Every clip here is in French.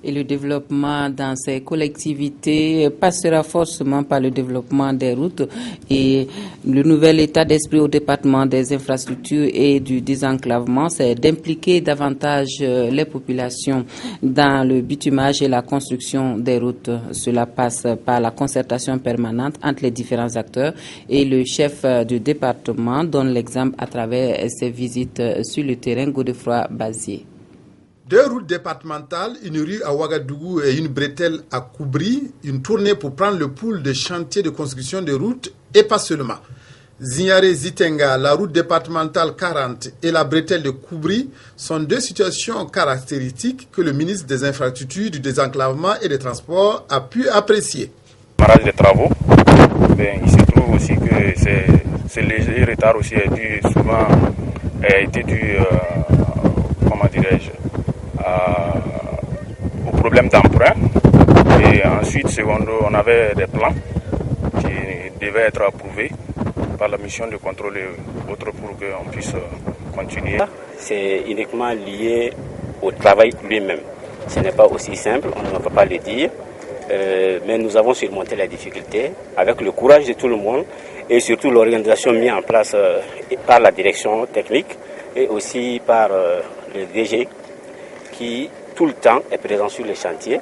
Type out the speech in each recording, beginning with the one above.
Et le développement dans ces collectivités passera forcément par le développement des routes et le nouvel état d'esprit au département des infrastructures et du désenclavement, c'est d'impliquer davantage les populations dans le bitumage et la construction des routes. Cela passe par la concertation permanente entre les différents acteurs et le chef du département donne l'exemple à travers ses visites sur le terrain Godefroy-Bazier. 2 routes départementales, une rue à Ouagadougou et une bretelle à Koubri, une tournée pour prendre le pouls de chantiers de construction de routes et pas seulement. Zignare-Zitenga, la route départementale 40 et la bretelle de Koubri sont 2 situations caractéristiques que le ministre des Infrastructures, du Désenclavement et des Transports a pu apprécier. Marage des travaux, il se trouve aussi que ce léger retard aussi est dû souvent au problème d'emprunt. Et ensuite, secondo, on avait des plans qui devaient être approuvés par la mission de contrôle et autres pour qu'on puisse continuer. C'est uniquement lié au travail lui-même. Ce n'est pas aussi simple, on ne peut pas le dire, mais nous avons surmonté la difficulté avec le courage de tout le monde et surtout l'organisation mise en place par la direction technique et aussi par le DG qui tout le temps est présent sur les chantiers.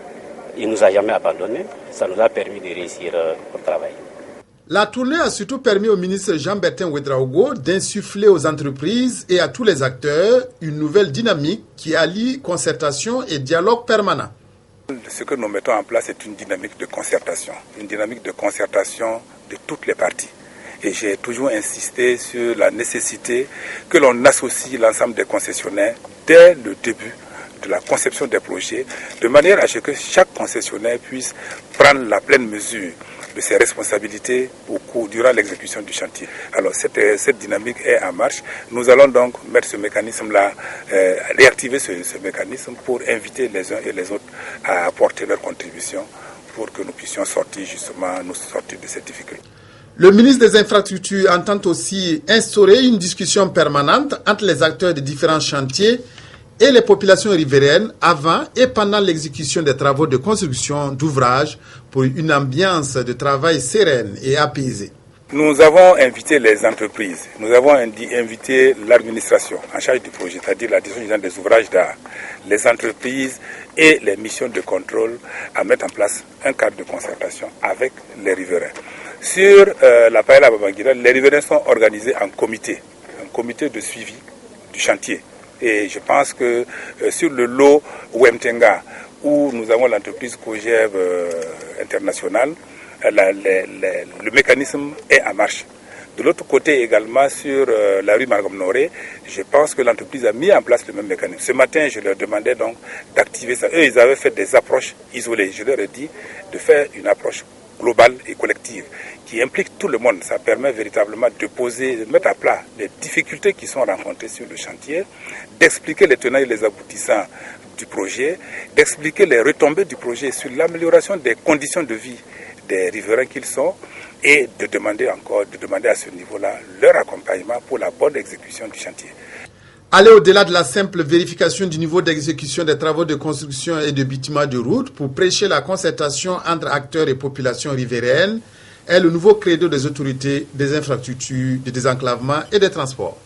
Il ne nous a jamais abandonnés, ça nous a permis de réussir au travail. La tournée a surtout permis au ministre Jean-Bertin Ouedraogo d'insuffler aux entreprises et à tous les acteurs une nouvelle dynamique qui allie concertation et dialogue permanent. Ce que nous mettons en place est une dynamique de concertation de toutes les parties. Et j'ai toujours insisté sur la nécessité que l'on associe l'ensemble des concessionnaires dès le début de la conception des projets, de manière à ce que chaque concessionnaire puisse prendre la pleine mesure de ses responsabilités durant l'exécution du chantier. Alors cette dynamique est en marche. Nous allons donc mettre ce mécanisme-là, réactiver ce mécanisme pour inviter les uns et les autres à apporter leur contribution pour que nous puissions sortir de cette difficulté. Le ministre des Infrastructures entend aussi instaurer une discussion permanente entre les acteurs des différents chantiers et les populations riveraines avant et pendant l'exécution des travaux de construction d'ouvrages pour une ambiance de travail sereine et apaisée. Nous avons invité les entreprises, nous avons invité l'administration en charge du projet, c'est-à-dire la direction générale des ouvrages d'art, les entreprises et les missions de contrôle à mettre en place un cadre de concertation avec les riverains. Sur la Paella Babangida, les riverains sont organisés en un comité de suivi du chantier. Et je pense que sur le lot Ouemtenga, où nous avons l'entreprise Cogev internationale, le mécanisme est en marche. De l'autre côté également, sur la rue Margom-Noré, je pense que l'entreprise a mis en place le même mécanisme. Ce matin, je leur demandais donc d'activer ça. Eux, ils avaient fait des approches isolées. Je leur ai dit de faire une approche globale et collective qui implique tout le monde. Ça permet véritablement de mettre à plat les difficultés qui sont rencontrées sur le chantier, d'expliquer les tenants et les aboutissants du projet, d'expliquer les retombées du projet sur l'amélioration des conditions de vie des riverains qu'ils sont et de demander à ce niveau-là leur accompagnement pour la bonne exécution du chantier. Aller au-delà de la simple vérification du niveau d'exécution des travaux de construction et de bitumage de route pour prêcher la concertation entre acteurs et populations riveraines est le nouveau credo des autorités des infrastructures, du désenclavement et des transports.